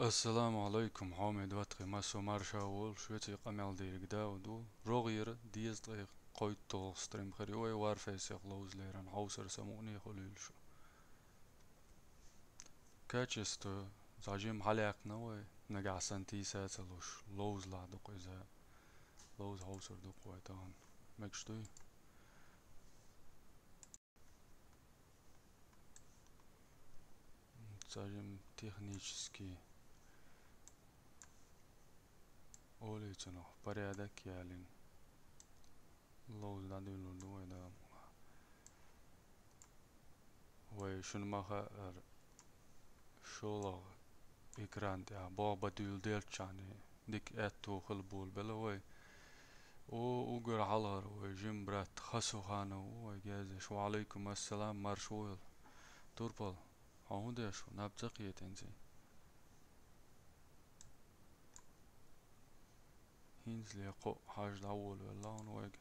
السلام عليكم حامد واتقي مسو مرشا وول شويتي قمال ديرك داودو روغير ديز طيق قويت تو ستريم خريوي وارفيس يغلوز ليران حوسر سموني خليل شو كاتشستو زاجيم حليق نوي نقع سنتي ساتلوش لوز لا دقو إذا لوز حوسر دقو تان مكشتوي زاجيم تخنيشسكي أولي تنو بريادك يالين لوز لا دولو دوي دا وي شنو ما شولا إكران تاع بابا دول ديلتشاني ديك اتو خلبول بلوي وقر على وجيم برات خسو خانو وجازش وعليكم السلام مرشويل توربال هاوديش نبتقية تنزي هينز لي قو حاج الأول والله نويق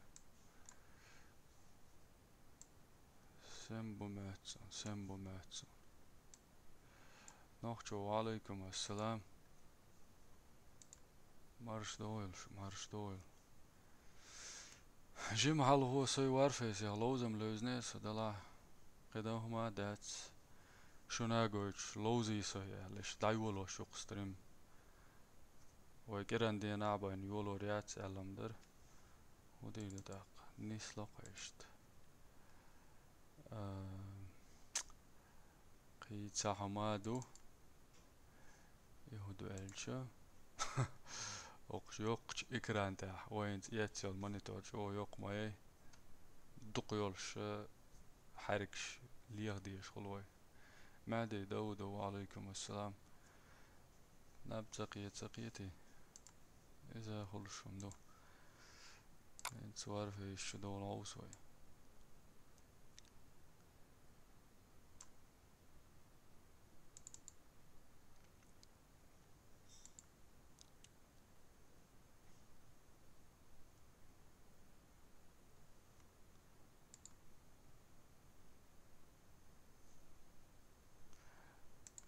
سمبو ماتسون نوخشو وعليكم السلام مرش دويل جيم حال هو سوي وارفيس يغلوزم لوزنيس دلا قدوهما داتس شناغوش لوزي سوي ليش دايولو شوق ستريم وكيران دي نعبا ان يولو رياتس ألمدر ودي داق نيس لقيشت قيد ساحمادو يهودو ألشا اوقش يوقش إكران تاح وين ياتسي المونيتور شو يوق ماي دق يولش حركش ليغديش خلوي معدي داود وعليكم السلام نبتقية سقيتي إذا خلش دو سوار في الشدو العوصوي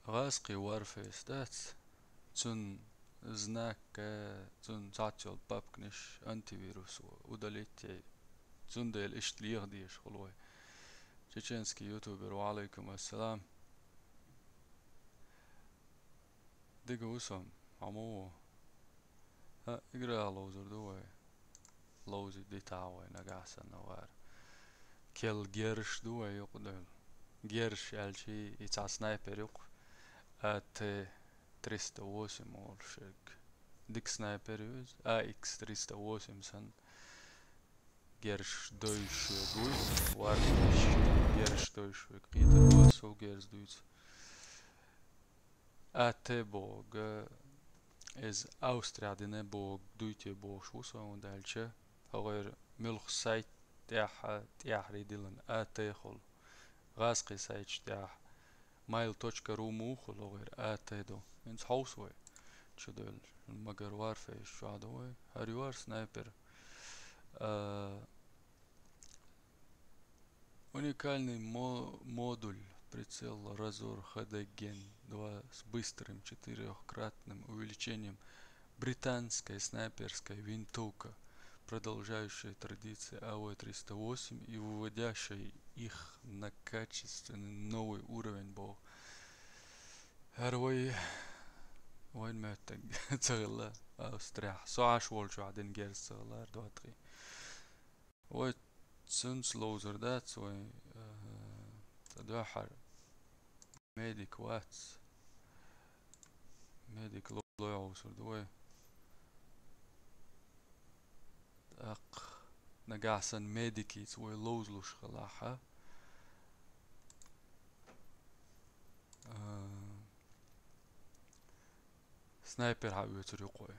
غاسقي وارفيس دات تون زناك تون تاتشل بابكنش انتي فيروس ودليتي تون ديل اشت ليغديش خلوي تشينسكي يوتيوبر وعليكم السلام ديجو وسم عمو ها اقرا لوزر دوي لوزي دي تاوي نقاسا نوار كيل جيرش دوي يقدر جيرش الشي يتع سنايبر يق ات 308 والشيك ديك سنايبر يوز اكس 308 سن جيرش دويش دويت وارش جيرش دويش قيتر واسو جيرش دويت اتي بوغ از اوستريا دينه بوغ دويتي بوغ شوسا وندالشه غير ملخ سايت تاح ريدلن اتي خل غاسقي سايت تاح mail.ru موخل غير اتي دو انت حوسوي شدول المجر وارفي شادوي هاريوار سنايبر уникальный модуль прицел Razor HD Gen 2 с быстрым четырехкратным увеличением британской снайперской винтовка, продолжающая традиции АВ-308 и выводящая их на качественный новый уровень бог. هروي وين ما تغلى استريح ساعة شوال شو عدين جالس تغلى دواتري وي سنس لوزر دات وي تدوحر ميديك واتس ميديك لو يعوصر دوي اق نقعسن ميديكيت وي لوزلوش خلاحة سنايبر حاويتر يقوي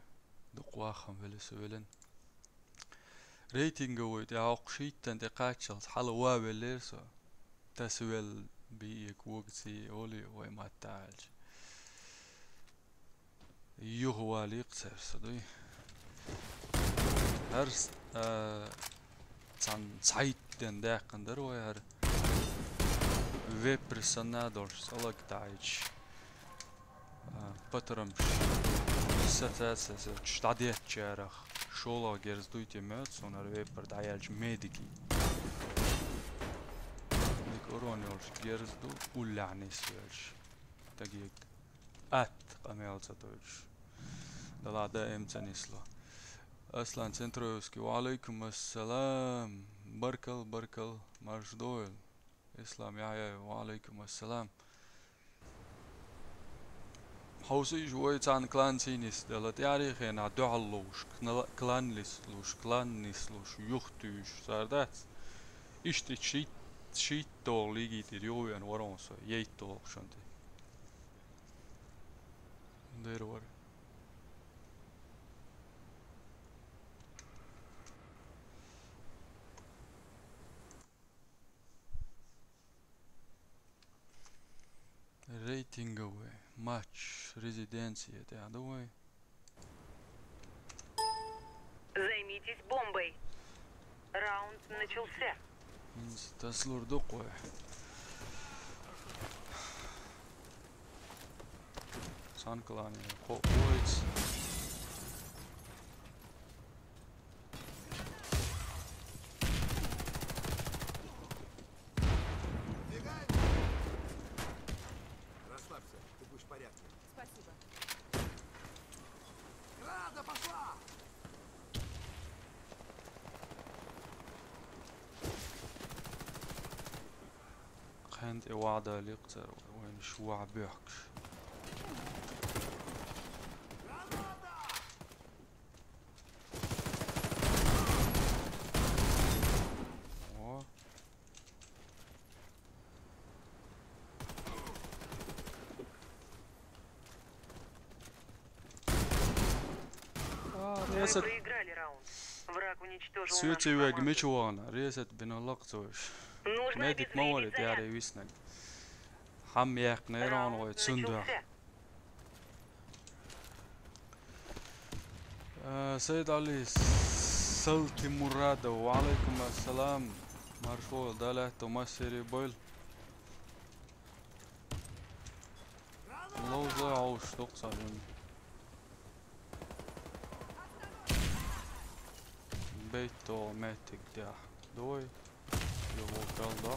دقواخم فيلسويلن ريتنج ويت يعوق شيتن دقاتشلت حلو وابل ليرسو تسويل بيك وقتي اولي وي ما تعالج يهوى ليقتر صدوي هرس تان سايتن داقن دروي هر في برسنادور سلق تعيش Patarams sacēsies, štadiet čērach. Šolā geras duitie mēts un ar vēpar dājāļš mediki. Koronjolš geras du uljānis vēļš. Tagiek qamēlcatoļš. Dalā dēm cenisla. Aslan centrojevski, wa alaikum assalam. Barkal, marš doil. Islam jājai, wa alaikum assalam. حوسي جوي تان كلان سينيس دلا تاريخ انا دعلوش كلان لسلوش يختوش ساردات اشتي شيت دول ليجي تريو ان ورونس ييتو شنتي دير ور ريتنج اوي матч резиденции это давай. Займитесь бомбой. Раунд начался. تسلور دقوة. سانكلاني قويت. Спасибо. Града пошла! خانت وعدة ليقتر وين شوع بيحكش Мы проиграли раунд. Враг уничтожил سويتي нашу команду. ويجمشوانا ريست بنلقطوش Нужно ميدك مورد обезвредить ياري заряд. ويسنك حم ياق نيران Раунд ويت سندح начался. سيد علي سلتي مرادة وعليكم السلام مرفوع دالة تمسيري بويل الله ضيعوش تقصى مني بيتو ماتك داح دوي يهو كالدا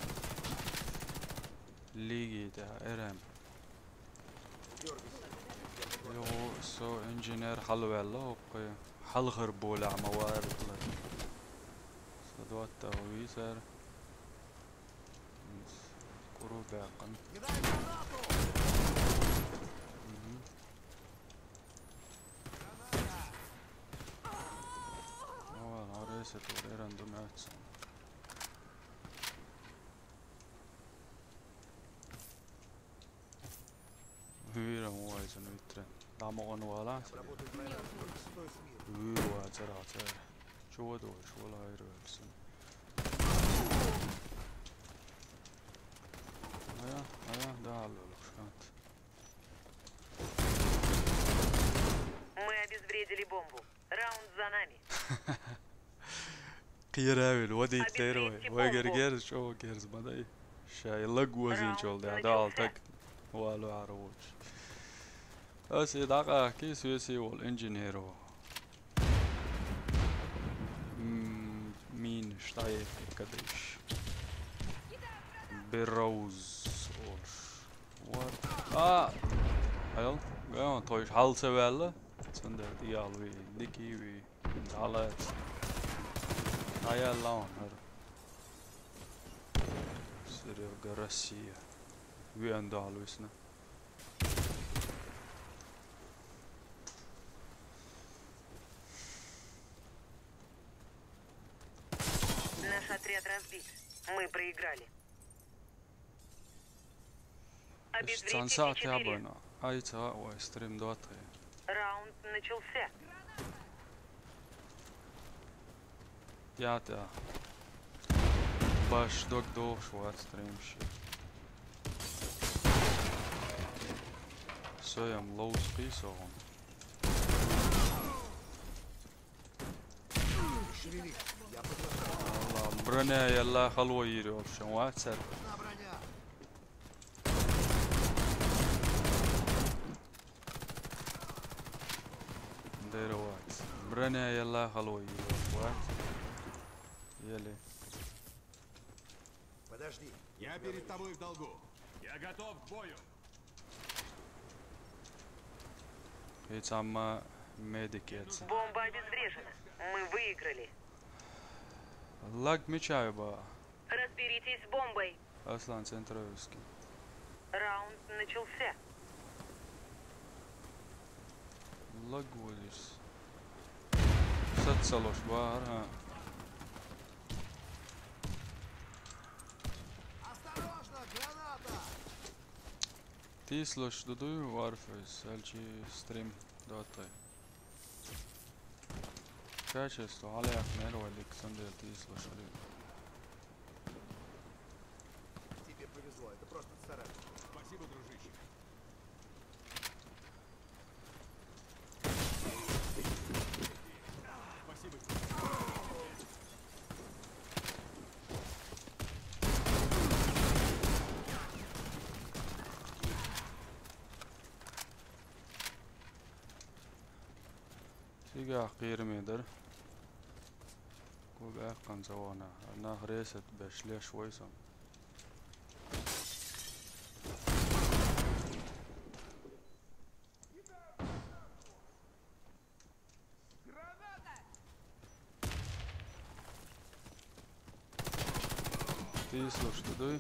ليجي دا ارم يهو سو انجينير حلو الله حل غربولع موارد صدوات ويسر كرو باقن Не дай гранату! رئيسة وريران دمعتسن هيرا موايزن ويترن دعمو انوالا Работать вдвоем. Стой смирно. هيرو عتر شو دوش ولا هيرو يلسن هيا دعالو لخشانت Мы обезвредили бомбу. Раунд за нами. قيراوي الودي أبي تيروي بريتي ويجر بومبو. جيرز شو جيرز بدأي شاي لقوزين شول ده دال تك والو عروج أسي دقا كي سويسي والإنجينيرو مين شتايف كدش بروز أورش وات هيل جاون تويش حال سوالة سندر ديالوي ديكيوي دالات هيا اللون هر سرير قرسية وين دالو اسنا Наш отряд разбит. Мы проиграли. Обезвредите استنساعت يا Ч4. بنا اي تا وستريم دوتي Раунд начался. ياتا باش دوك دوش وستريم شي سويم لوز قيسون Шевели. Я подготовлю. والله برنا يلا خلوة يري اوبشن واتسر На броня. Броня يلا халой. Еле. Подожди. Я перед тобой в долгу. Я готов к бою. Hiç ama medik etsin. Бомба обезврежена. Мы выиграли. Lag мечаю ба. Разберитесь с бомбой. Aslan Centrovski. Раунд начался. Lag volis. Satsalos var ha. Осторожно, граната! Tīsloši duduju Warface, elči stream datai. Качество, алях нервалик, сандел tīsloši arī. Тебе повезло, это просто царапина. Спасибо, дружище. Спасибо. Sigah qiirmidir. Kuga eqqan sawana. Nah reset beshliya shwaysam. Tīsloši duduju.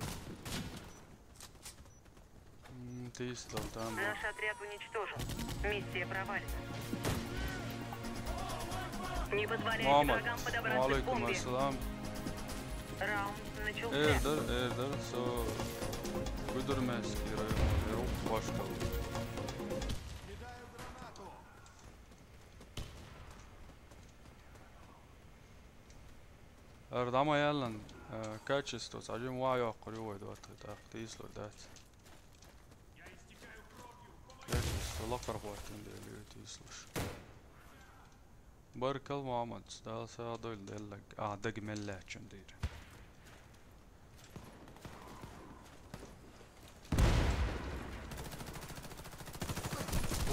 Tīslal tam. Наш отряд уничтожен. Миссия провалена. Не позволяйте Muhammad. врагам подобраться к Waalaikum бомбе. assalam. Раунд начался. Eerder so Gudurmeski rajoni ir Vaškal. Кидаю гранату! Erdama jälleen catchistus, ajim vajakkar juuri tuota tīsloi tähtsi. Catchistu lakarvuotin teili tīslus. Barkal Muhammad, täällä saa toilta jälleen. Tegi mellähtsön tiiri.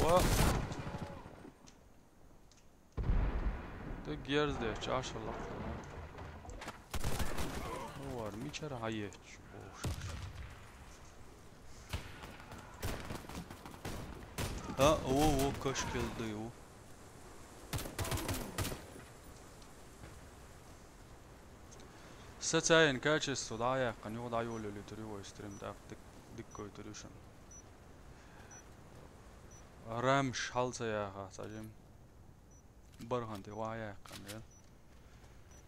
What? Tegi järdehç aşağı var mı içeri hayır. Ha o kaç geldi o. Satsayin kachestud ajakan juurde ajul oli tuli stream tahtik dikko tuli. Ramsh halsajaga sajim. Barhanti ajakan ja.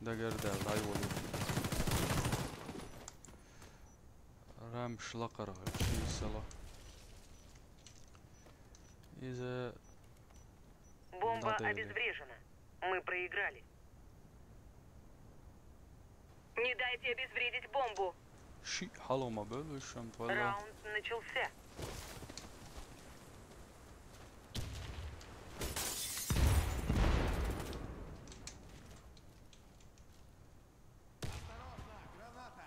Dagerdel ajul. Ramsh lakarga числа. Из Бомба Надели. обезврежена. Мы проиграли. Не дайте обезвредить бомбу. شي حلومة بلشمت ولا Раунд начался. Осторожно, граната!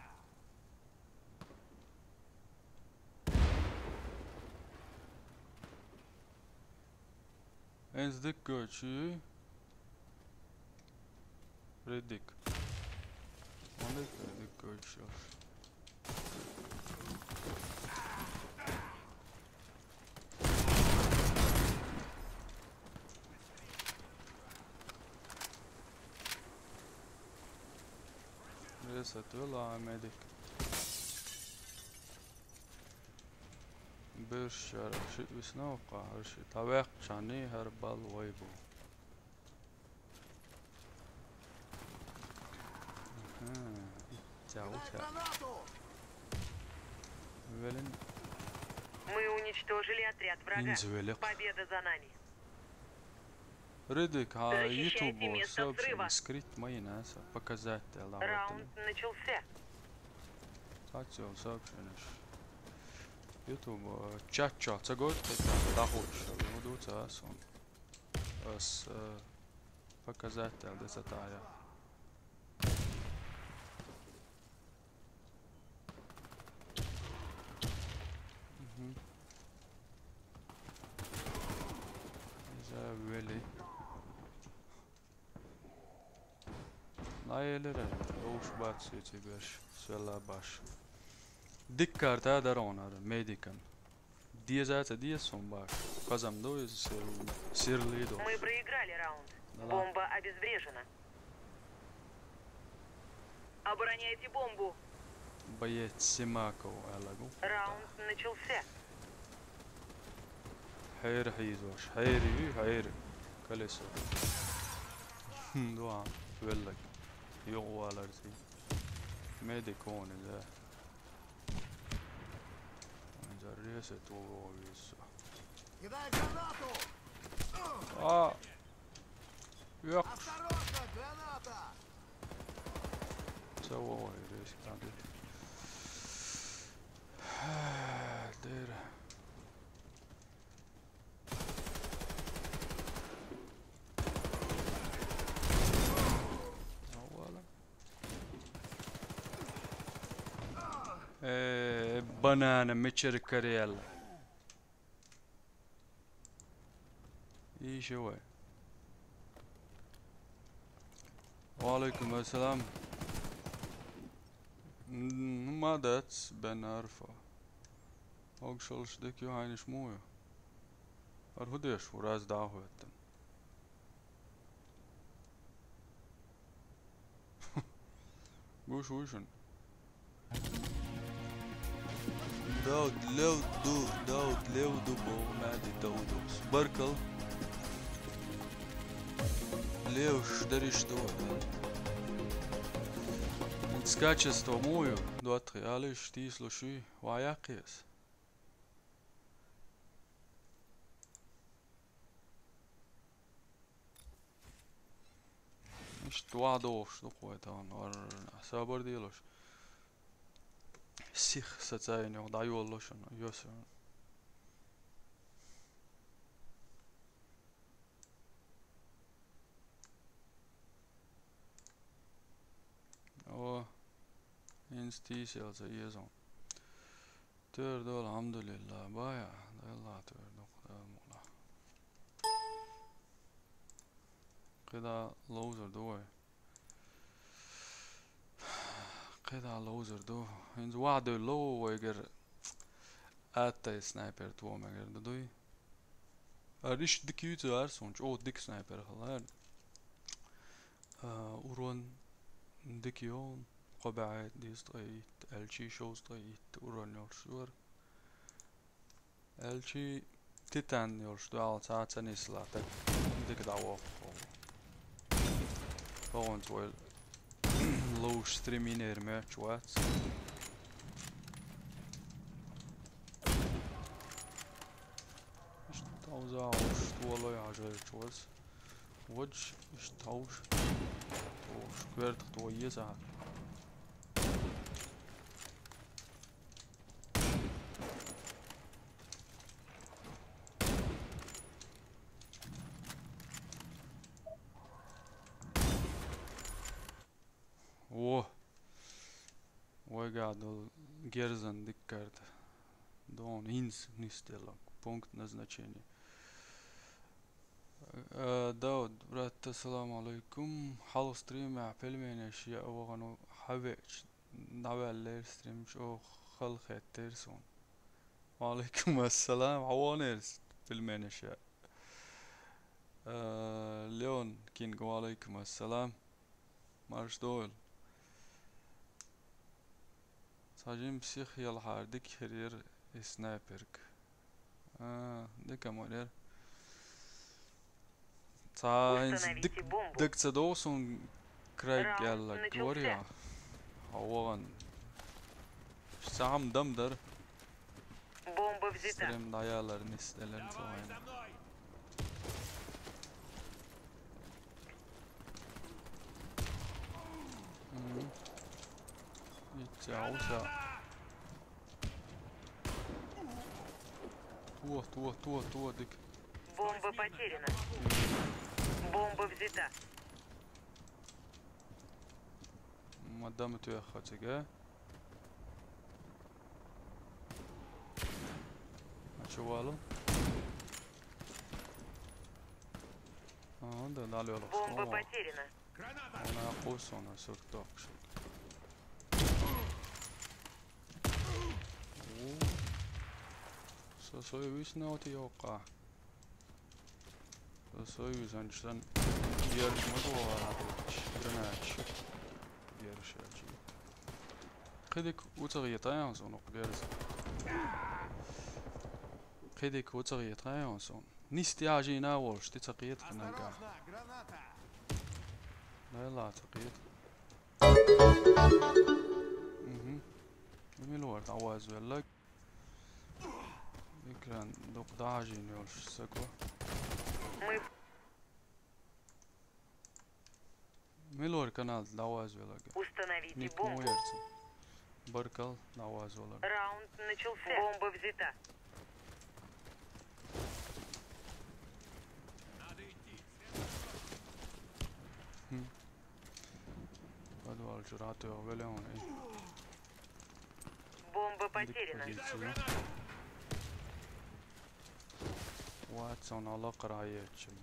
eens dikko tjü Reddik Mandik dikko tjü Reset vela medik Birşar şey visnavqa şey tavaq chani herbal waybu Кидай Тяу-тя. гранату! Велин Мы уничтожили отряд врага. инзвелик. Победа за нами. Reddik ha Защищайте YouTube место сообщение взрыва. скрыть мои наса показать Раунд начался. Хотел сообщение. YouTube chat загод это дохож. Удуца сон. С показать десятая. Завели. Najlere, uusbaatsuiti biex, sulla baš. Dikkar täda ronar, medikan. Diezätä diesum baš. Kazam dois sirlido. Мы проиграли раунд. Да ладно. Бомба обезврежена. Обороняйте бомбу. Боец Симаков алагу. Раунд начался. Hayır hizvaş. Hayır. Kaleso. Dua. Vellik. Yoğalardı. Medikon ile. Жарese tuvo isso. Кидай гранату! Aa. Yok. Осторожно, граната! Savoj riskandi. Der. Banana متشركر يلا ايه شوي وعليكم السلام ماذا ben arfa Augšalšdik jo eigentlich moja ar hudeš uraz dahoetten Guš ušen Daud levdu bo madi Daudos Barkal Levš dariš to Skačes to moju 2-3 ališ ti sluši vajakies İşte vadoş dokuetan var sabır diyeloş Sih satsayın da yolloşun yosun O instisi alltså yeson Tör då alhamdulillah baya Allah tör då mola Keda loser då Keda loser då Inz wadu low eger Atta sniper två meger då Arish dikyutu arsonç o dik sniper halar Uron Dikyon قبعات دي سطيت الشي شو سطيت ورن يورشور الشي تيتان يورشور على ساعة نسلا تك ديك دعوة فون تويل لوش ستريمينير ماتش واتس اشتاوزا وش طولو يعجل شوز وجه اشتاوش وش كبيرت طويزا Войгадал Герзан Диккард Дон Инс Нистелок пункт назначения Дауд брат ассаламу алейкум حال ستريم مع فيلمين اشياء وغنو حبيش نعمل لير ستريم شو خلق تيرسون وعليكم السلام عوانيرس فيلمين اشياء ليون كينغ وعليكم السلام مارش دول Sajim psih yalhar dik herir sniperk. Dik amorer. Установите бомбу. Dik tsadosun Craig yalla начался. Gloria. Hawan. Sam damdar. Бомба взята. Stream dayalar nisdeler tsayn. Ytjausa. Туа, дик. Бомба потеряна. Бомба взята. Мадам тюяхатига. Ачувало. Да, дали Бомба потеряна. Граната! Ona qus ona söktük. Så soyuz nauti joka. Så soyuz ançtan yarışmadı o aradıç. Granach. Yarışacı. Qidik utsagiyatayan son oqgers. Qidik utsagiyatayan son. Nistiajina wolsh titsaqiyat qananga. Осторожно, граната! لا لا تقيت. Milor تعواز ولا ekran dok dajin još sako. Мы Milor kanal تعواز ولا установите ник бомбу. моерца. Баркал تعواز ولا Раунд начался. Бомба взята. Надо идти. подвал жраты овелен и Бомба потеряна. позиция. Watson alla qaraayachim.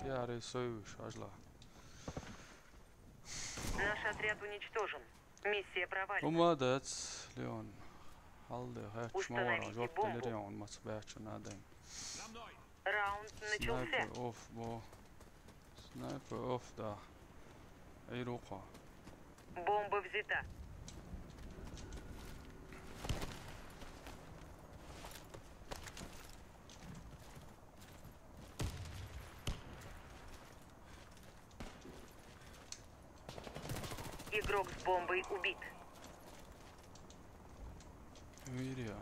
Я рисуюсь, ажла. Наш отряд уничтожен. Миссия провалена. Молодец, Леон. Halde hätsch Установите mora jotta бомбу. Leon mats bätchen adem. За мной! Раунд начался. Sniper off bo. Sniper off da. Ej ruqa. Бомба взята. Игрок с бомбой убит. Viria.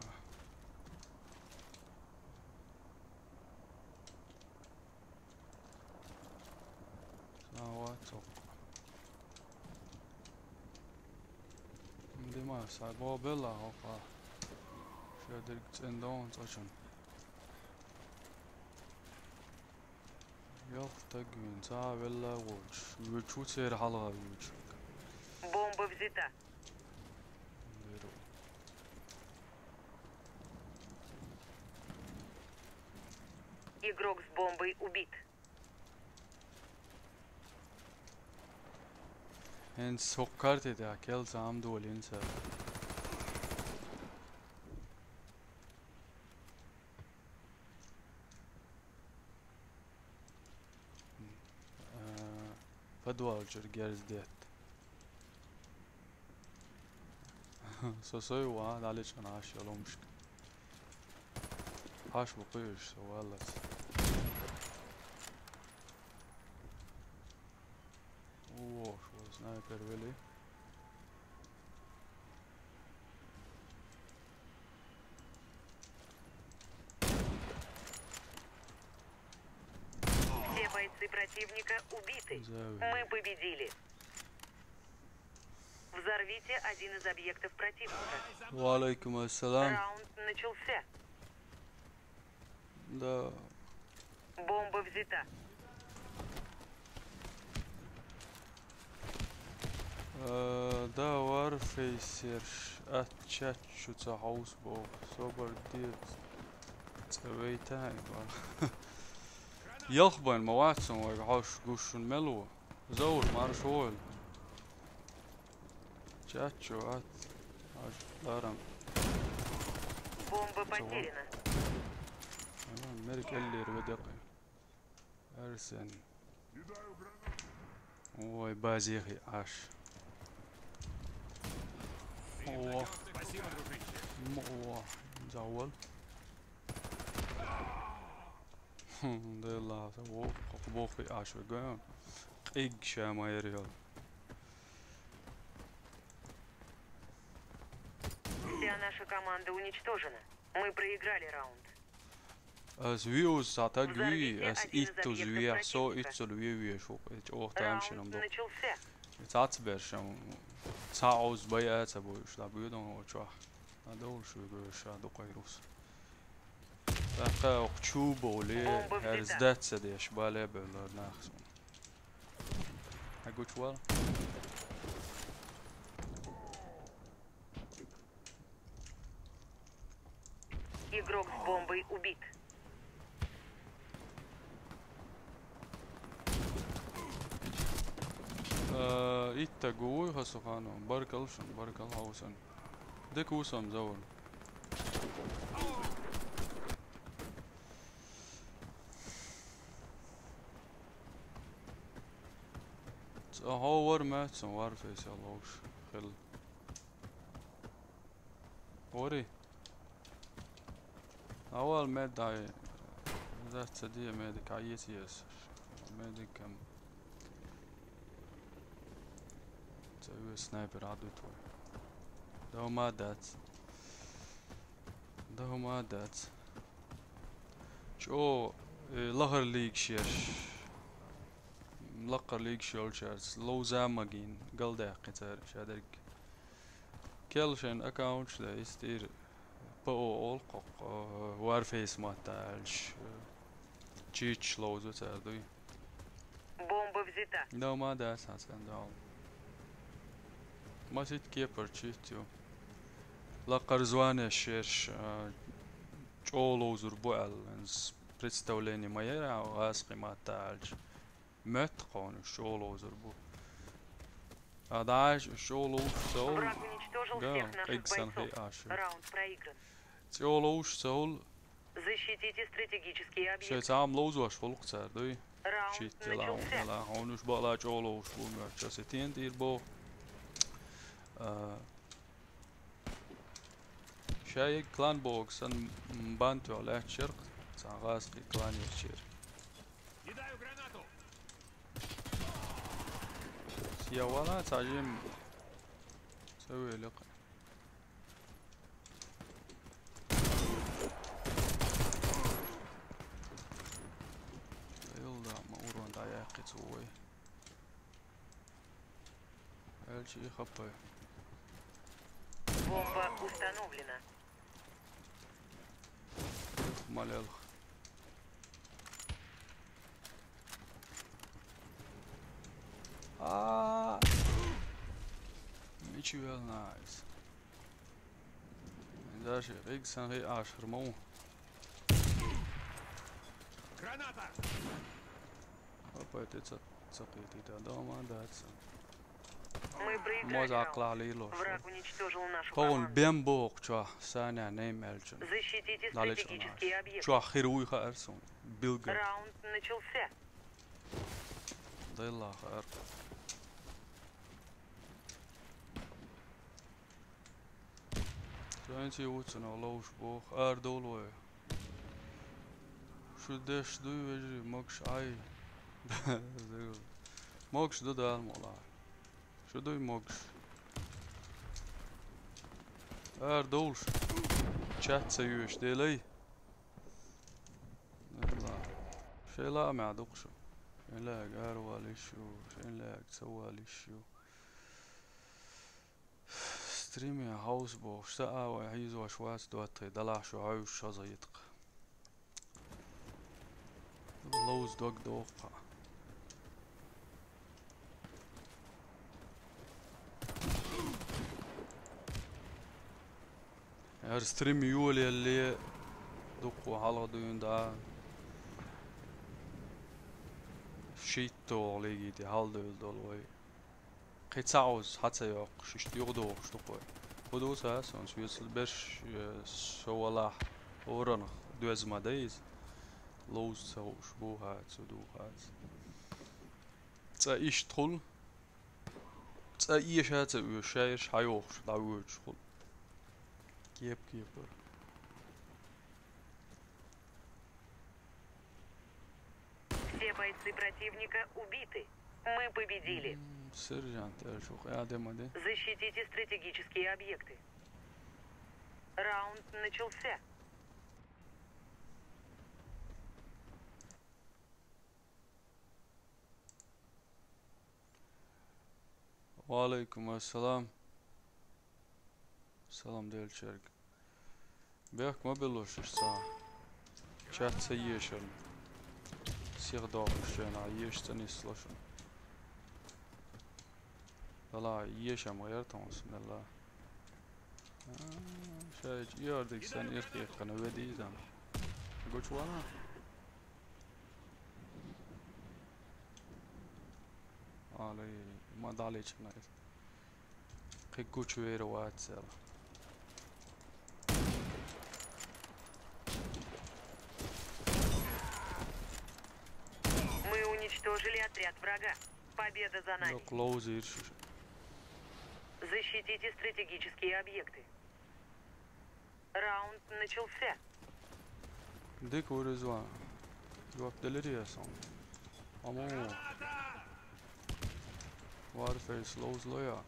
Sawatok. Dima sabo bella hoqa. Shadir tsendon tsachan. Yok tagwin sa bella watch. Wuchu ser halga wuch. Бомба взята. Игрок с бомбой убит. En sokkart eda kel sam dolin sa. Подвалчер герз дет. Sosoy wa dalich ana shalomsh. Hash buqish wallas. Oh, شو سنايبر ويلي. Все бойцы противника убиты. Завидь. Мы победили. Взорвите один из объектов противника. وعليكم السلام. Раунд начался. Да. Бомба взята. Да وارفيسيرش اتشاتشو تحوس بو سوبر ديت سويتاي يخبن مواتسون ويقعوش قوشون ملو زور مارشول تشاتشو ات دارم Бомба потеряна. ملك اللي ردقي ارسن ой базихи аш О, Спасибо, дружище. о, زول ده لا سو قبوخي اشو جان قيق شاما يريال Вся наша команда уничтожена. Мы проиграли раунд. as views satagui as ittos via so itsol via شو اوختام Раунд شنم دو начался. تعتبرشم تعوز بيات ابو شلا بيدون وشوا هذول شو شا دو قيروس Taka okçuboli Bomba her взята. zdetse de şbale böyle naxsun. Gut well. Игрок с бомбой убит. Itta gui hasukano barkalshan barkal hausan. Dik usam zaun. هو ور ماتسون ور فيس يالوش خل وري اول ميداي ذات سدية ميدك عيتي يس ميدك كم تسوي سنايبر عدو توي ده ما دات ده ما دات شو لهر ليك شيرش ملقر ليك شولشرز لو زامجين قلدة قتار شادرك كيلشن اكاونتش ده يستير بو ألقق وارفيس ما تالش تشيتش لوزو تاردوي Бомба взята. ده ما ده اساسا ده ما سيت كيبر تشيتيو لقر زواني شيرش چولوزر بوال انس представление моя غاسقي ما تالش متقون الشولوزر بو اداش الشولوز سول Враг уничтожил Да, всех наших Иксан бойцов. Хей Аши. Раунд проигран. تشولوز سول Защитите стратегические объекты. شيء عام لوزوش فوق تاردوي Раунд شيت لا начался. لا هونش بقى چولوز بو مرچستين دير بو شاي كلان بوكس ان بانتو على الشرق غاسقي كلان يشير Кидаю гранату. سيا ولا تعجم سوي لقى يلا ما ورون دا ياقي تسوي الشي خبي Бомба установлена. مال ميشي ويل نايس داشي ريق سان غي 10 مو Граната. هبا تسقيتي تا دوما داتس Мы проиграли موزع раунд. قلع لي لوش Враг уничтожил нашу فون команду. بين بوق چوا سانع نيم الجن Защитите نالج стратегические объекты. چوا خيروي خارسون بيلغ Раунд начался. ضيلا خير انتي وتنا لوش بوخ اردولوي شو دش دو يجري ماكش عاي ماكش دو دال مولا شو دو ماكش اردولش chat سيوش ديلي لا شي لا ما عدقشو شين لاك اروالي شو شين لاك سوالي شو ستريمي هاوس بو شتا وحيزو شواس دواتي دلع شو عيوش شزيتق لوز دوق دوقع هر ستريمي يولي اللي دوقو حلقة دوين دا شيتو ليجي دي هال دول دولوي قيتسعوز حتى يوق ششت يغدو شتوقوي ودوس هاسون سويسل برش شوالاح ورنخ دوز ما دايز لوز سوش بو هات سدو هات تا ايش تخل تا ايش هات وشايش هايوخ داوش خل كيب كيبر Все бойцы противника убиты. Мы победили. سيرجانت اشوخ يا دمدي Защитите стратегические объекты. Раунд начался. وعليكم السلام سلام ديل شرق بيحك ما بلوش الساعة Chat يشل سيغ داغشنا يشتني سلاشن Valla yiyeceğim ayartam bismillah. Şey gördük sen erkek kanı ve diyeceğim. Göç var mı? Ali madalya çıkmaz. Kık göç ver o atsel. Мы уничтожили отряд врага. Победа за нами. Yok loz irş. Защитите стратегические объекты. Раунд начался. Dik vuruz var. Yok deliriyorsun. Ama Warface loz loya.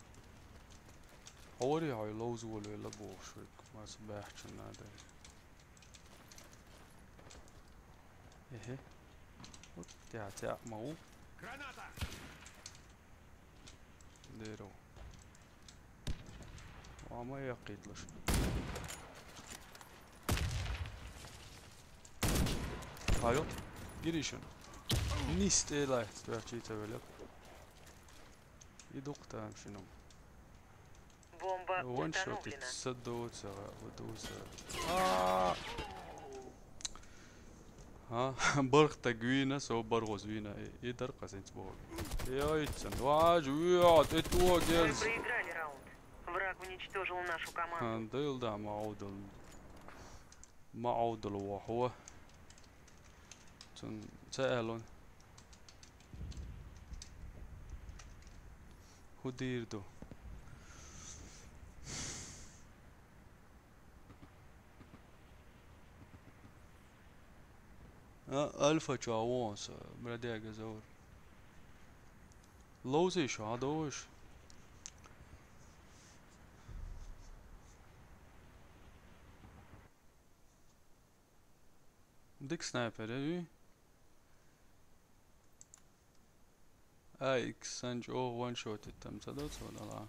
Hori hay loz ولو لا بوشك ما سباحش نادر. إيه تاع مو Граната! ديرو وما يقيتلش هايو girişin nisteler gerçekten böyle يدقتها شنو Бомба وان شوت установлена. تصدوت ودوس ها برق تقوينا سو برغوز وينا يدر قسنت بول يا يتسن واج ويات Мы اتوجز проиграли раунд. Враг уничтожил нашу команду. ديل دا معود الوحوة سألون هو دير دو ألفا جاوانس بردي أجزور لوزي شو هادوش ديك سنايبر ايه اكس سنج او وان شوت التم صدوت ولا لا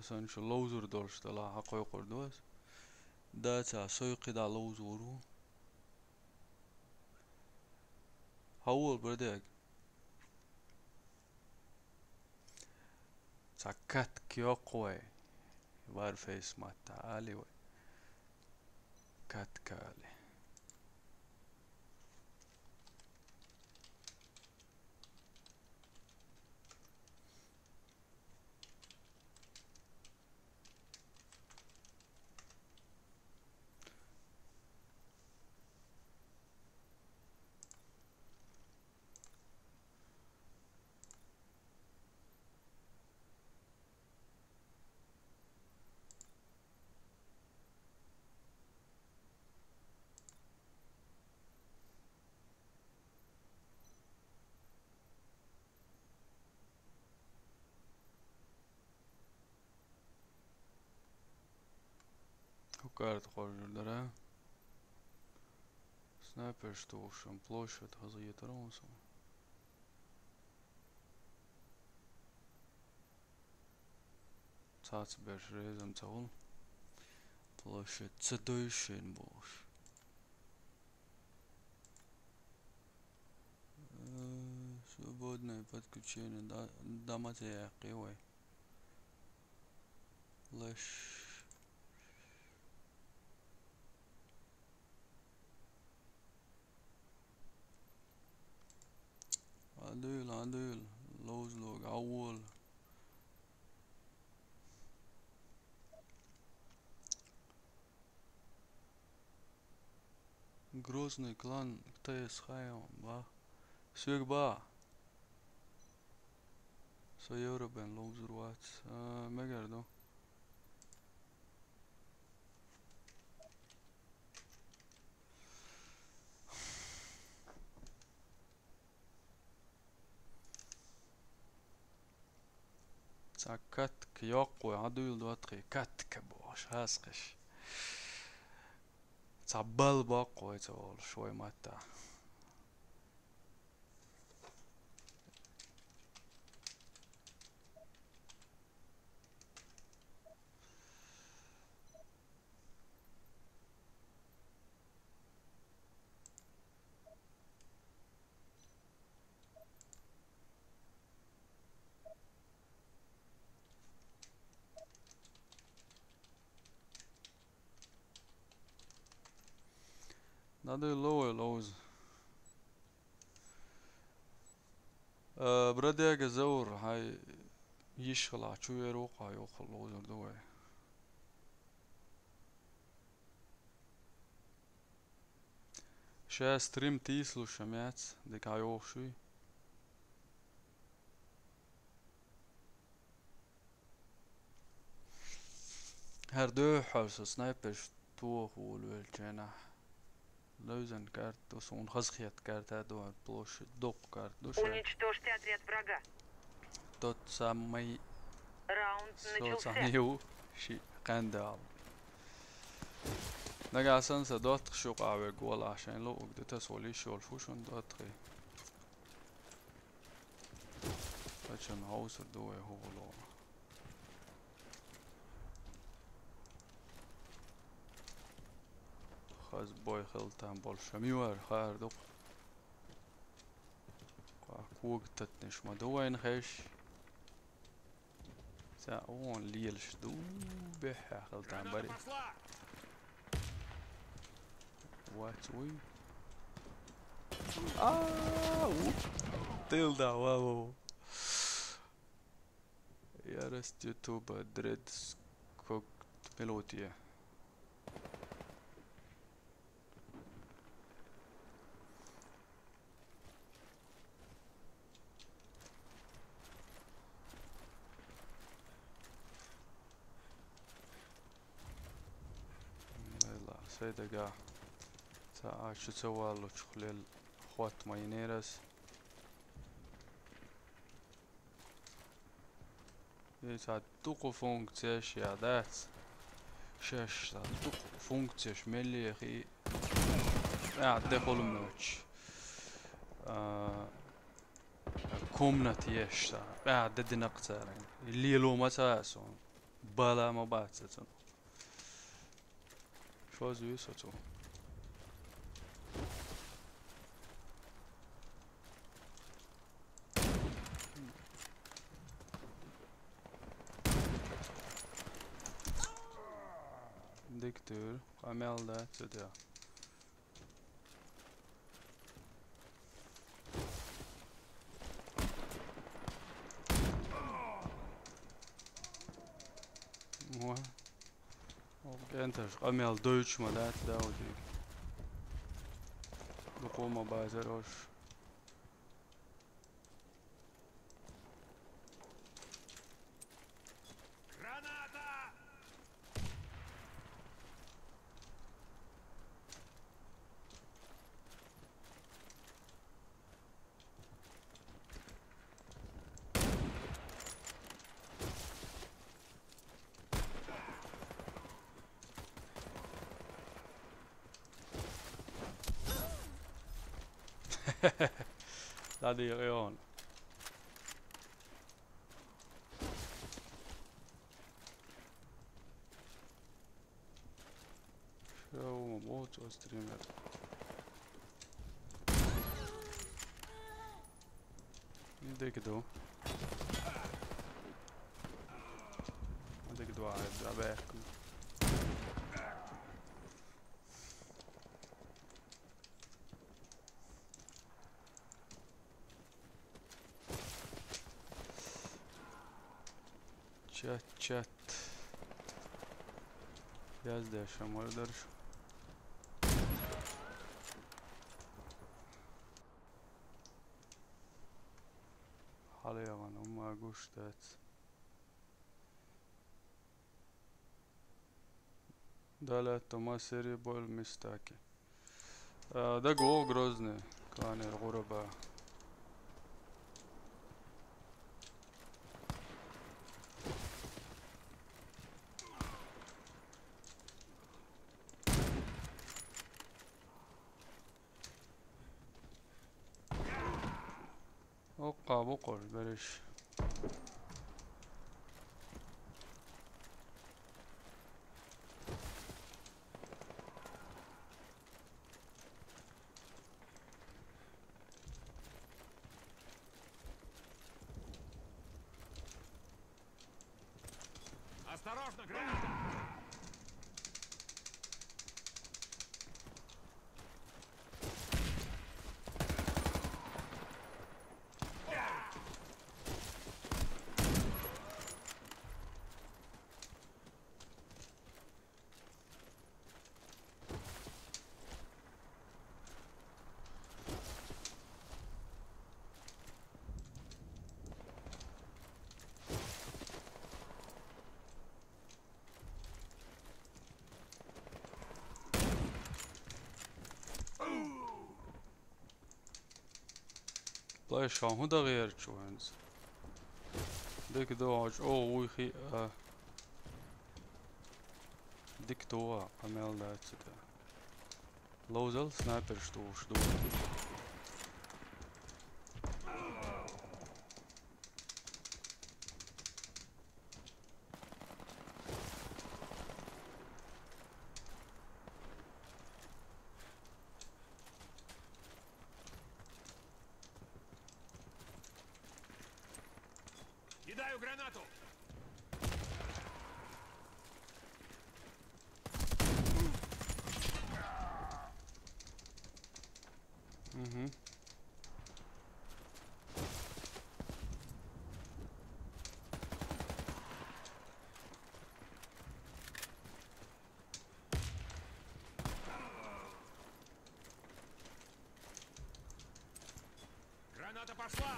Sen şu loser dorst la hakoy qurdos da ta soyqi da lozuru hawul berdek sakat kyoqwe Warface matta ali we kat kale Карт хоржулдара снайпер штушен площадь газоетеронсом цацбер резом цаул площадь цедойшен бош свободное подключение дамате кивой лэш عديل لوزلوج عول Грозный клан ТС Хайом ба Сүйек ба Сайора бен лоузер ват Мегердо Katk joku ja du vill då tre katk boss. باش هاسقش تعبال باقوة تقول شوي متى نادي لو لوز برادي جزور هاي يشغل شو يروقع يوخل لوزر دوي شا ستريم تيسلو شمعت ديك عيوخ شوي هر دو حوس سنايبرش توخ والجناح لوزن كارت وصون خزخيت كارت هادو بلوش دوق كارت دوشا Уничтожьте отряд врага. دوت سامي Раунд صوت начался. ساميو شي قندال نجا سنسا دوت شو قاوي قول عشان لو قدتا سولي شول فوشون دوت خي عشان هاوسر دوي هو لو خاز بوي خلطان بول شميوار خار دوق كوك تتنش ما دوين خيش ساون ليلش دو بيح خلطان Граната بري пошла! واتوي تيلدا واو يا رست يوتيوب دريد كوكت ميلوتيا يلا سيدة قا شو سوالو شخليل خوات ماينيرس ساعة توقو فونكتيش يا دات شاش ساعة توقو فونكتيش ملي يا اخي دخل موتش كومنا تيش ساعة ددي نقتارين اللي لو مساسون بالا ما باتسون شو زي سوتو دكتور عمل ده تدا هو انت عمل دويتش ما ده تدا ودي بقوم بازروش Граната! لا دي غيون شو مبوط وستريمر ديك دو ديك دو عاد عباك Chat. Yazdı yaşamalıdır. حاليا انا ما قشتت ده لا تماثيل بول مستاكي ده جوه جروزني كان الغرباء قابقر برش. Осторожно, граната! Blijf gaan, hoe dat weer joins. Dikke dodge, oh hoe dik door, amel dat zitten. Lozel, sniper stoor. Кидаю гранату! Угу. Граната пошла!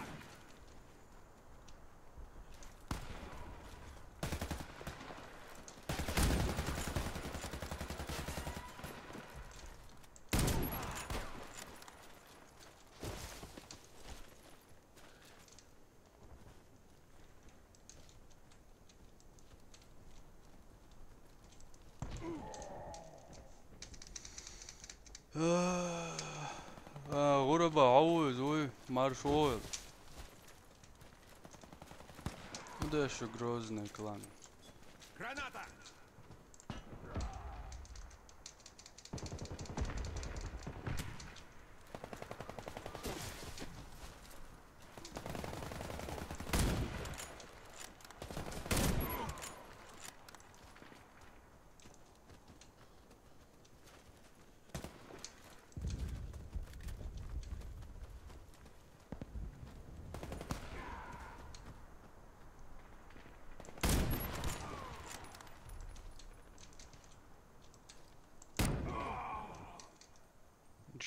غربة عوز وي маршрут. Да еще грозный клан. Граната!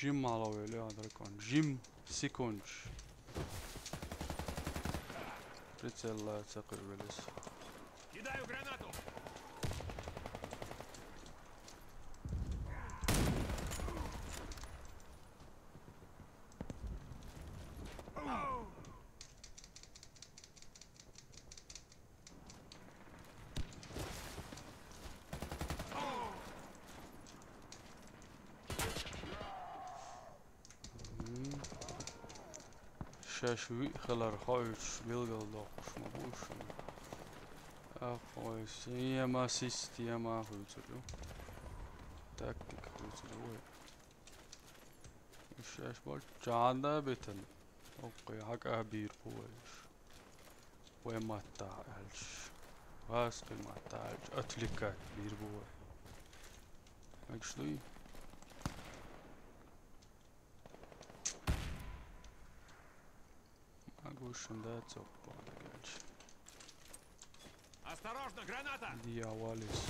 Jim malo öyle Dragon. Jim Sikonç. Прицел цакыр велес. Кидаю гранату! Şaşvi kadar hoş bilgil dokuşma boşum. Hoş. Yema assist yema hüzülü. Taktik hüzülü. Şaş bol canda biten. Okay, haka bir boş. Ve matalş. Vasqi matalş. Atlikat bir boş. Actually. Шунда цопа, короче. Осторожно, граната! Дьяволис.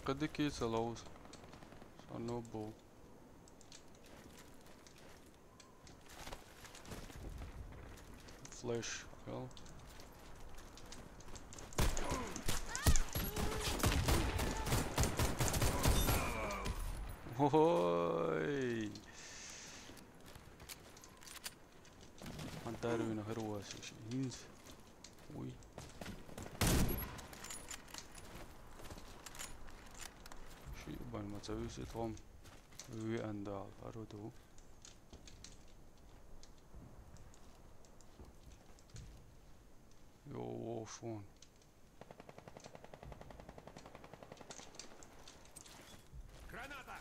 قد كيس لوز صنوبو فلاش يلا. هوي han tarvina heruasis hins. Ui. شيء بان ما تسوي تقوم وي اندال ارودو. يو فون Граната!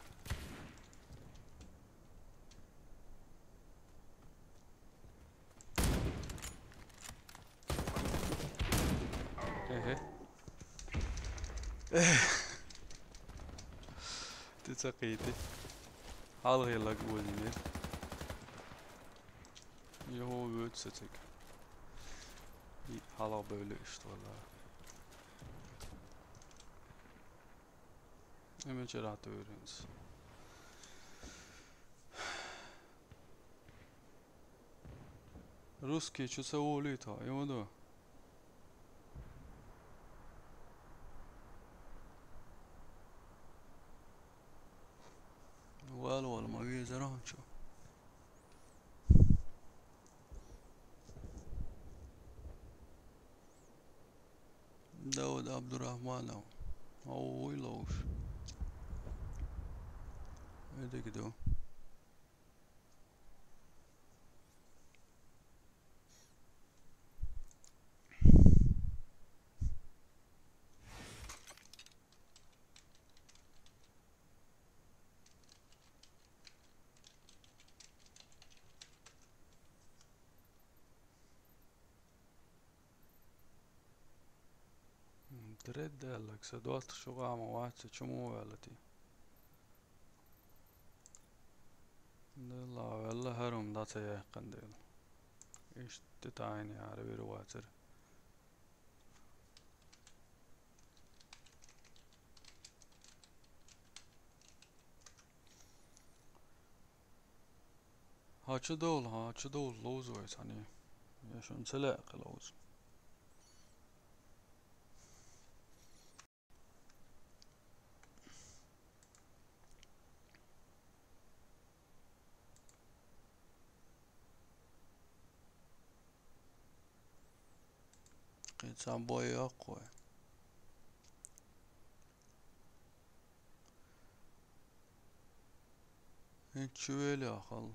تسقيتي halgı lag oyunu. Yo ötsetek. Hala böyle işte valla. Hemen rahat öğreniriz. Русский часовой лето, его да. والله ما في زرعة شو. داود عبد الرحمن أو ويلوش. هذا كده. ترد لك سدوات شو عم واحد شمو والتي. لا والله هرم ده سيا قنديل. إيش تتعيني عربي رواتر. هاتش دول لوز ويس يعني. يشون سلاق لوز. İnsan boyu أقوى. هيك شوية يا خل.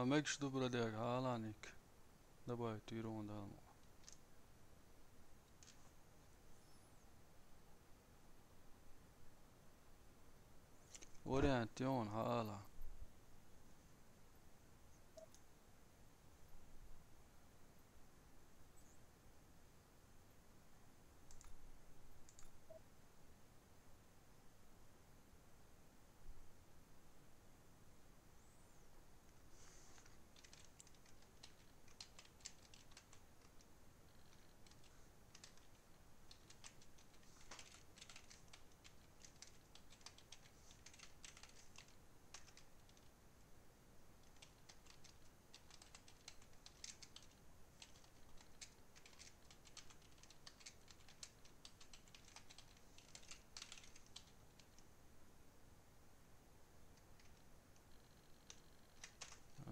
ماكش دبرة ديك عالانيك. دبا تيرون دالمو. Orientation hala.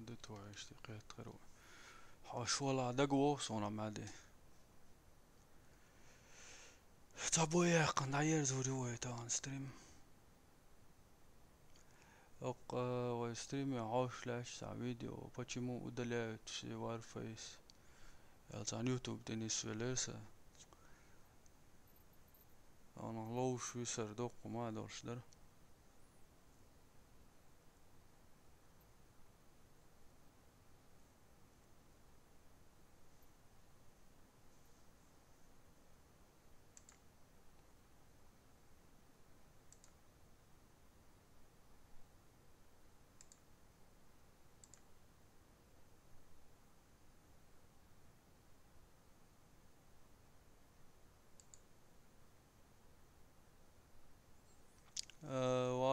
Det tror jeg ikke det retter då. Har sjåla det går såna med det. طب kan det gjøre så du ta en stream. وستريم عاوش لاش على فيديو почему удаляют все Warface. Это на YouTube Денис Велеса. أنا لوش ويسر دوق ما أدرش در.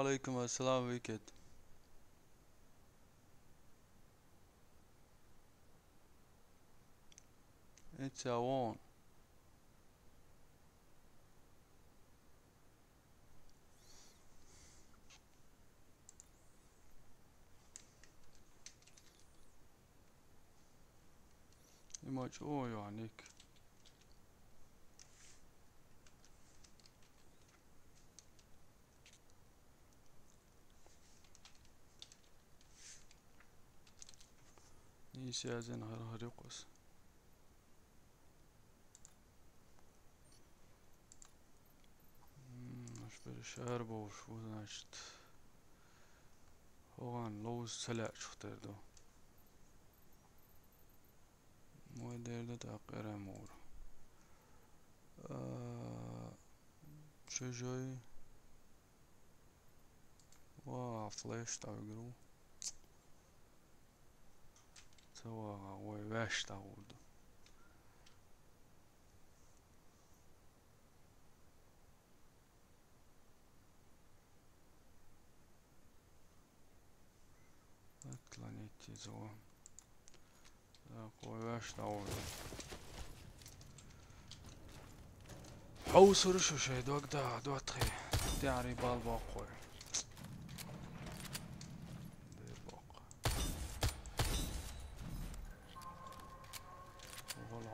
وعليكم السلام ويكد. It's a one. Image يعنيك. Nisiazin harikos. Şehir boş bu значит. Oğan loz seler çıktırdı. Modelde takire mor. Çöjoy. Flash tagru. سوا ويواش تعود. Atlaneti zova. ويواش تعود. حوصر شو شيء دوك دو تخي تعري بالباقوي.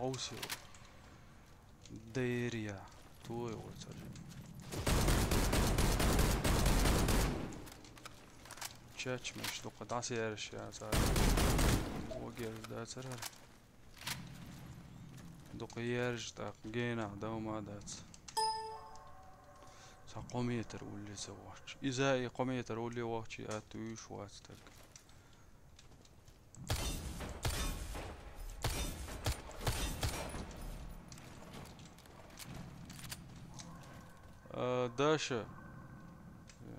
عوسي ديريا توي وترجم تشاتش مش دوق داسي ارش يا صار وغير دا صار دوق يرج تا جينا دوما دات ساقوميتر ولي سواتش اذا قوميتر ولي واتشي اتوش واتستك Даша,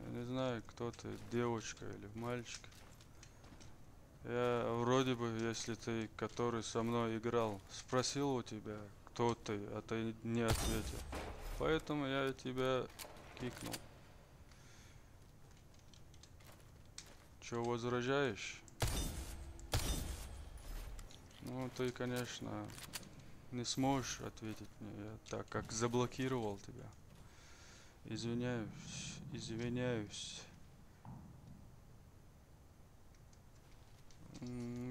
я не знаю, кто ты, девочка или мальчик. Я вроде бы, если ты, который со мной играл, спросил у тебя, кто ты, а ты не ответил. Поэтому я тебя кикнул. Чё, возражаешь? Ну, ты, конечно, не сможешь ответить мне, я так как заблокировал тебя. Извиняюсь.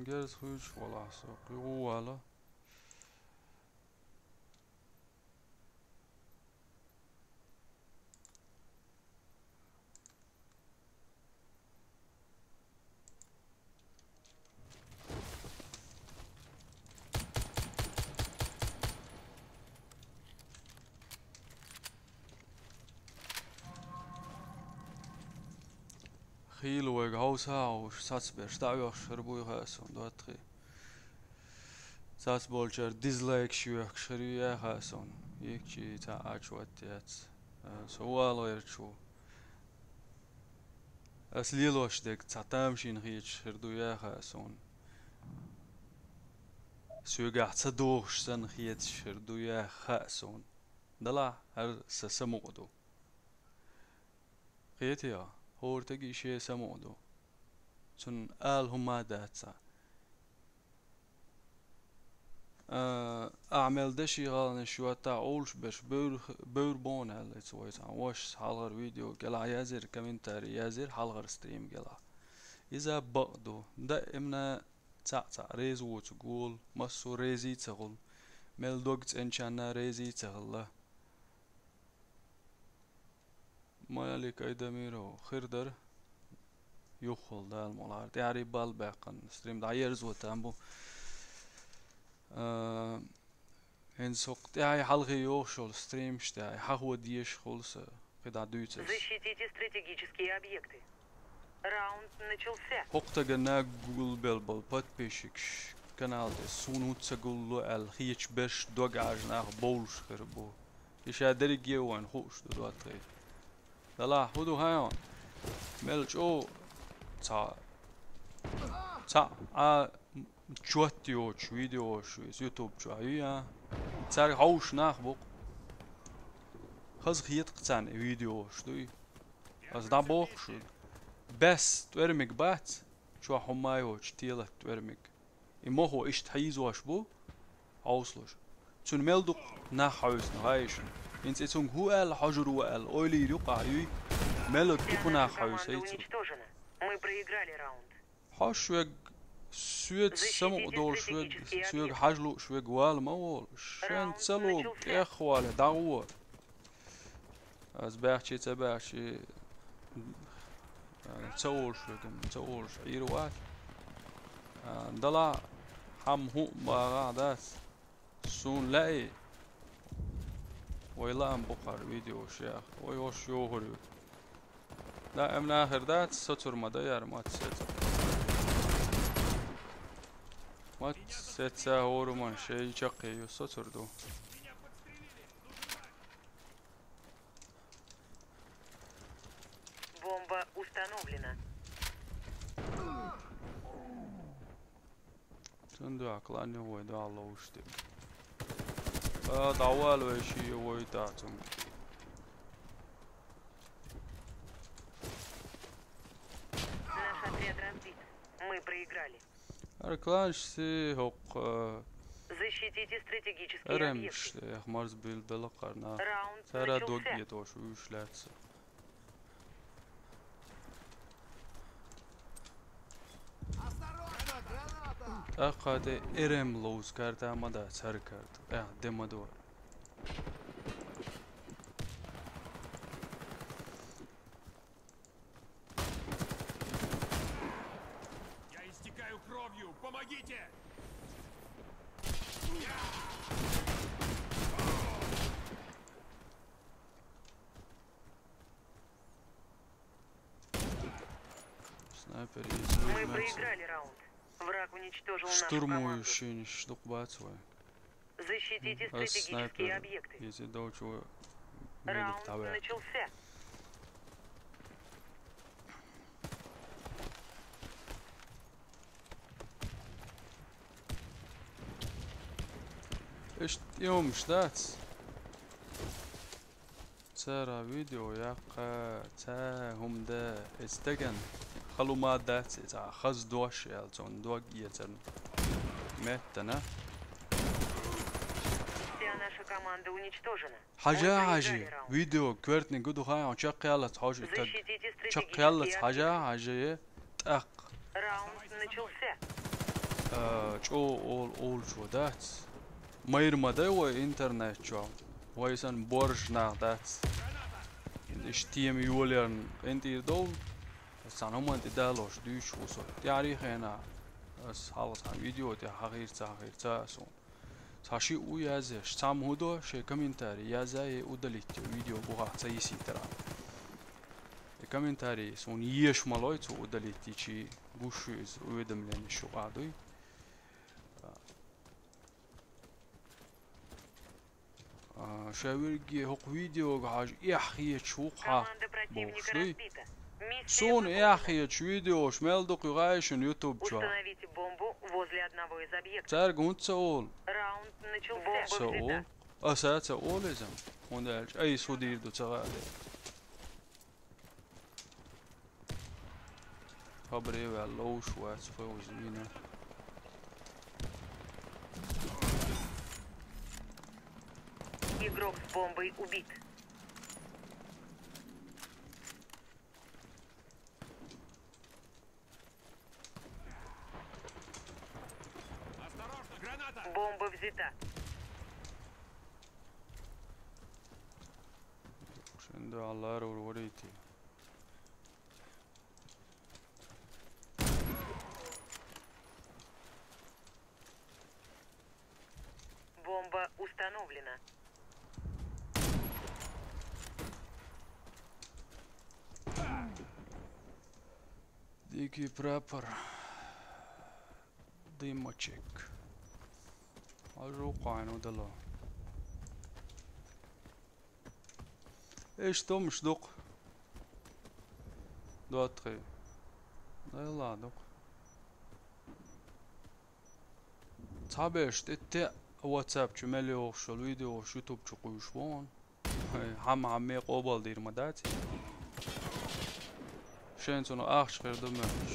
Gel suç olası. Yuvala. خيلو هاوس هاوش ساس بيرشتاوش شربوي خاسون دواتري ساس بولشر ديزلايك شويك شريا خاسون يكشي تا أشواتيات سوال غير شو أسليلوش ديك تعتامشين خيش شردويا خاسون سوغا تصدوش سن خيت شردويا خاسون دلا هر سسمودو خيتيا هورتگی شی سمودو چون آل هما داتسا أعمل دشي غالنا شو تا أولش بش بور بون هلا تسويت عن وش حلقة فيديو قلا يازر كومنتاري يازر حلقة ستريم قلا إذا بقدو دائما تعتا ريزو تقول مسو ريزي تقول مل دوقت إنشانا ريزي تقول مالك أيدا ميرو خردر يخل دا المولار تعري بال باقن ستريم دا يرزو تامبو هن سوق تاعي حلقة يوشل ستريم شتاعي حقو ديش خلص قدا دوتس Защитите стратегические объекты. Раунд начался. حقتا جنا جول بلبل подписчикш канал де сунутса гуллу ال хич беш догажнах болш خربو يشادري جيوان خوش دو دواتري دلا هدو هايون ملج او تا جواتيوش فيديوش يوتيوب جايا تسار هاوش ناخبق خز خيط قتان فيديوش دوي از دا بوخش بس تورمك بات شو حمايوش تيلت تورمك إمهو إيش تحيزوش بو عوصلوش تون ملدق ناخوز نهايشن انت تون هو ال حجر وال اولي يقع يي ملك تكون Команда خاوس уничтожена. Мы проиграли раунд. حشوك سويت سمو دول سويت حجلو شويك وال مول شان تسلو اخوال دعوة از باخشي تباخشي تسول شويك تسول شعير وات دلا هم هو باغادات سون لاي ويلا ام بقر فيديو شيخ ويوش يوهري لا من اخر دات ستر مداير ما تسيت ما تسيت هورو من شي شقي ستر دو Бомба установлена. تندو عقلاني هو دا الله وشتي دعوال وشي هو داتم Наш отряд разбит. Мы проиграли. اركلانش سي هوق Защитите стратегические ارمش объекты. اخمارز بالبلقرنا Раунд ترى начался. دوغيت وشو يشلاتس Осторожно, граната! اقاد ارم لوز کرده مده سر کرد دمدور Я истекаю кровью! Помогите! снайпер Мы из проиграли раунд. Враг уничтожил нашу команду. штурмующий штук бацвай Защитите стратегические снайпер объекты. если доучу Раунд начался. ايش يوم شدات ترى فيديو ياقا تا هم دا استجن خلو ما دات تا خز دوش يالتون دوغ يتن متنا Вся наша команда уничтожена. حاجة Мы حاجة проиграли раунд. فيديو كورتني قدو خاي عن شقيالت حاجة Защитите شقيالت стратегические حاجة объекты. حاجة تق Раунд начался. شو اول شو دات ما يرمى و انترنت شو ويسن برج ناقدات اشتيم يوليرن انت دول سانوما انت دالوش دوش وصل تاريخ هنا بس حالت عن فيديو تي حقير تا سون تاشي او يازش تام هدو شي كومنتاري يازاي ودليت فيديو بوها تسيسي ترى комментарии сон еш малойцу удалить чи гушу из уведомления что адуй. Шавирги хок видео гаж яхи чуха Команда противника бошли. разбита. Миссия Сон выполнена. яхи видео шмелдок югайшен YouTube чва. Установите бомбу возле одного из объектов. Цар гунцаол. Раунд начался. Саол. Бомба взята. Асаца олезам. Ондалч ай судир до цагаде. Хабре ва лоу швац фаузина. Игрок с бомбой убит. Осторожно, граната! Бомба взята. Şimdi Allah'a uğur iti. Бомба установлена. Дикий прапор. Дымочек. Ажукайн удало. Эш том ждок. 2-3. Да ладно. Табеш тетте واتساب جمله شو فيديو شو يوتيوب شو شوان هم عمي قبل دير مداتي شين سنو اخش غير دمش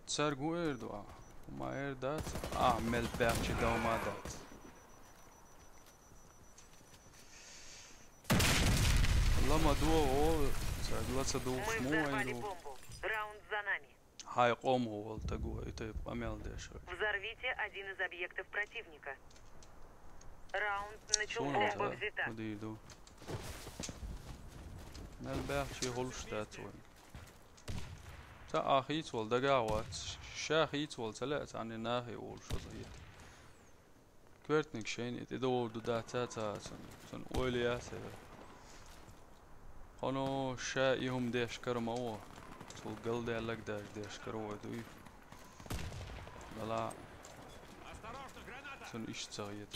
تسرقو ايردو ما ايردات اعمل باقي دومادات لما دو هو سرقلت دو Мы شمو взорвали ايدو бомбу. Раунд за нами. هاي قوم هو تقو ايتو اميل ديش Взорвите один из объектов противника. Раунд شلون начался. Бомба взята. وديدو مال باقي هولشتات وين تا اخيت ول دقاوات شاخيت ول تلات عن ناهي ول شظيت كويرتنك شين يدور دو داتاتا سن اولياسه خانو شايهم ديش كرمو سول قلدي لك ديش كرو دوي لا Осторожно, граната! سن ايش تغيت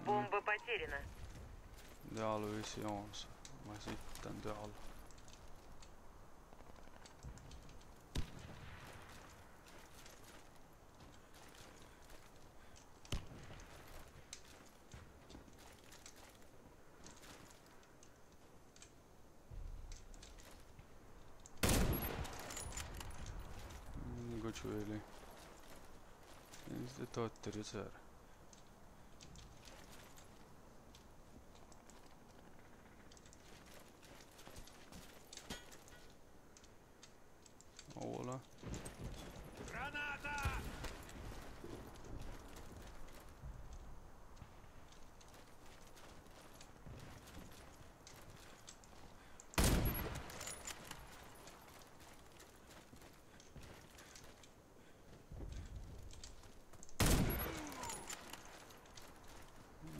Бомба потеряна. ديالو يسيونس ما سيتن ديالو Gočueli. Izde to tricer. Ola. Граната!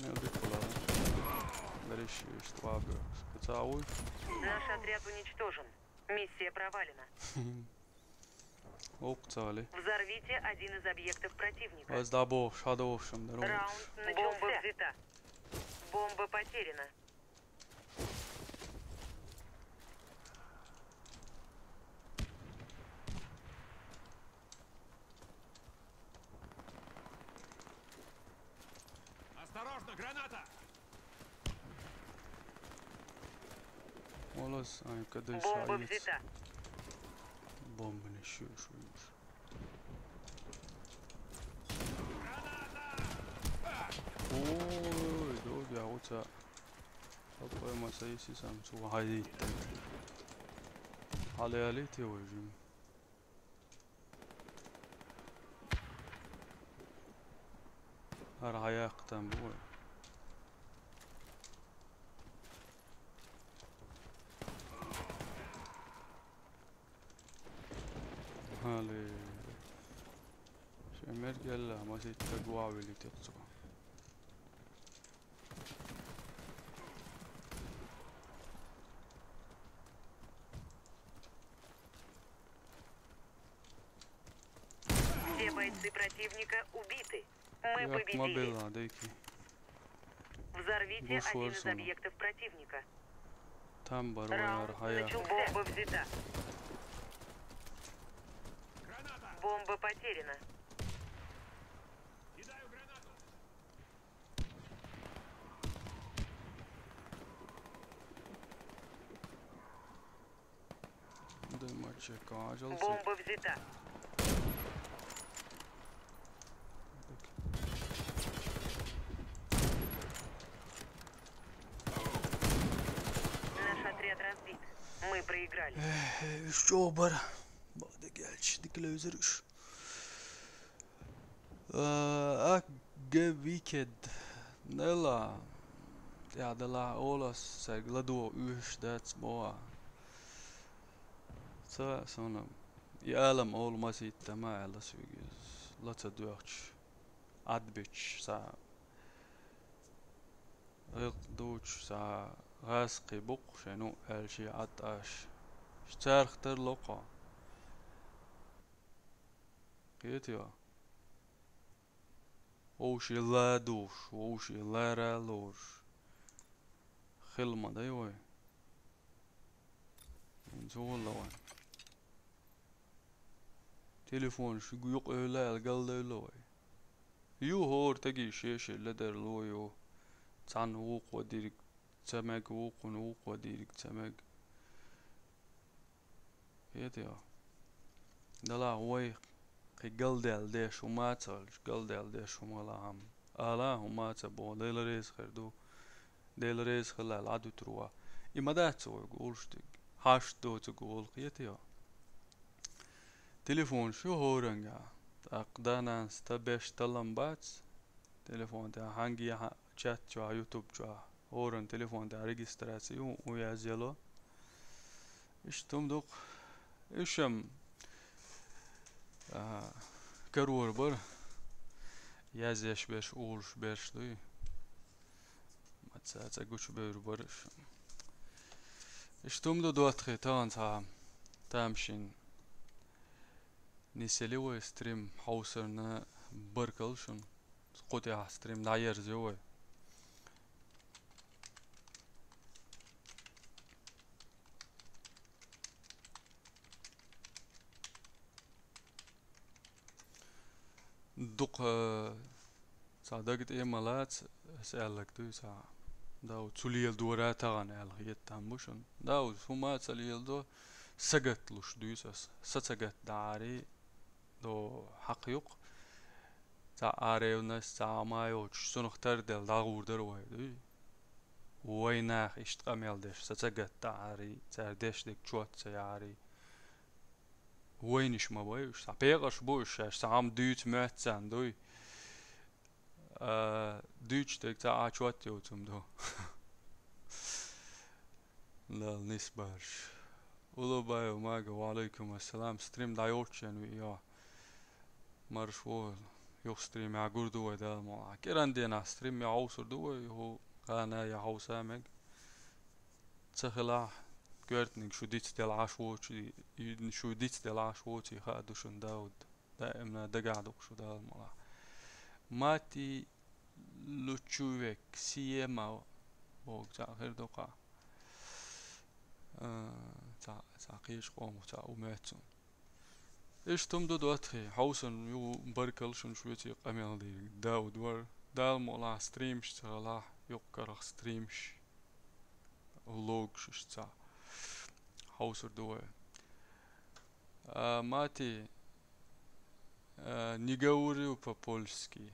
Ne odikla. Береш штвабы. Спецауй. Наш отряд уничтожен. Миссия провалена. Окцали. Взорвите один из объектов противника. Az da boş, hadi boşum der. Раунд начался. Бомба взята. Бомба потеряна. Осторожно, граната! Olas, ay kada Бомба şayet. взята. Bomba ne şuymuş. Oy, dur ya uça. Kapı masayı sisam su haydi. Hali te hocam. Her ayaktan bu. Hali. Şemer gel la masayı tagwa veli tekso. противника убиты. Мы ياك ما победили. بيلا ديكي Взорвите Буш один из Уорсона. объектов противника. تنبر Раунд ويرحيا начался. Бомба взята. Граната! Бомба потеряна. Кидаю гранату! دمرچه کاجل Бомба взята. Наш отряд разбит. Мы проиграли. Şobar. Bak da gelç dikleuzeriş. Ge weekend. Nella. Ja, de la olas seg lado ush that's boa. Sånn Jälam olmaz ittama alla sugis. Latsa duach. Adbich sa. Duch sa. غاسقي بق شنو هالشي عطاش شتار اختار لقا قيتيا وشي لا دوش وشي لا رالوش خلما دايوي نزول لوين تليفون شو يق لا القل دايلوي يو هور تجي شيش لدر لويو تان وق وديرك تمك وق وديرك تمك قيتيا دلا هوي قلدل ديش وما تسالش قلدل ديش وما لهم آلا وما تبو ديل ريس خردو ديل ريس خلال عدو تروا إما دا تسوي قولش تك هاش دو تقول قيتيا تليفون شو هورنجا أقدانا استبش تلم باتس تليفون تا هنگي chat جوا يوتيوب جوا هورن تليفون تا ريجستراسيون ويازيلو إيش تمدق إيشم كرور بر يازيش بيش أولش بيش دوي ما تساعد أقولش بير برش إيش تمدو دوات خيطان تامشين نسليوه ستريم حوصرنا بركلشن قطع ستريم داير زيوه دق صادقت إيه مالات أسألك دوي سا داو توليل دورا تغن ألغيت تاموشن داو فما توليل دو سجت لش دويسس سجت داري دو حقيق تا آريونس تا مايوش سنختار دل داغور دروي دوي ويناخ اشتقامل دش سجت داري تردش دك شوت سياري وينش ما بويش سابيغش بوش سام دوت ماتسان دوي دوتش دك تا اشوت يوتم دو لا نسبرش ولو بايو ماغا وعليكم السلام ستريم دايوتشن ويا مرشول يو ستريم يا غردو دا ما كيراندينا ستريم يا عوسر دو هو قانا يا عوسامك تخلا كورتنيك شو ديت دل عشوتي شو ديت دل عشوتي خادوشن داود دائما دقعدوك شو دا الملا ماتي لوتشويك سيما بوك تا غير دوقا تا قيش قوم تا وماتون إيش تمدو دواتخي حوسن يو بركلشن شويتي قميل دي داود ور دا الملا ستريمش تغلا يقرخ ستريمش لوغش تا حوسر دوه ماتي nie говорю по-польски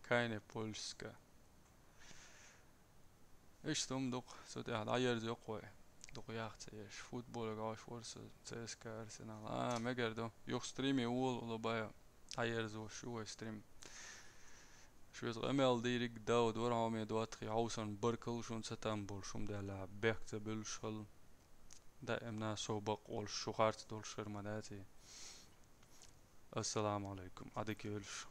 keine польска إيش تمدق سوتي عير زقوي دق ياختيش فوتبول غاش ورس CSKA أرسنال مقردو يوخ ستريمي ولا بايا عير زو شو ستريم شو غمل ديرك داود ورهم دواتخي عوسن بركل شون ستنبول شوم دلا بيكت بالشل دائما سوبق والشخارت دول شرمداتي السلام عليكم عدك يلش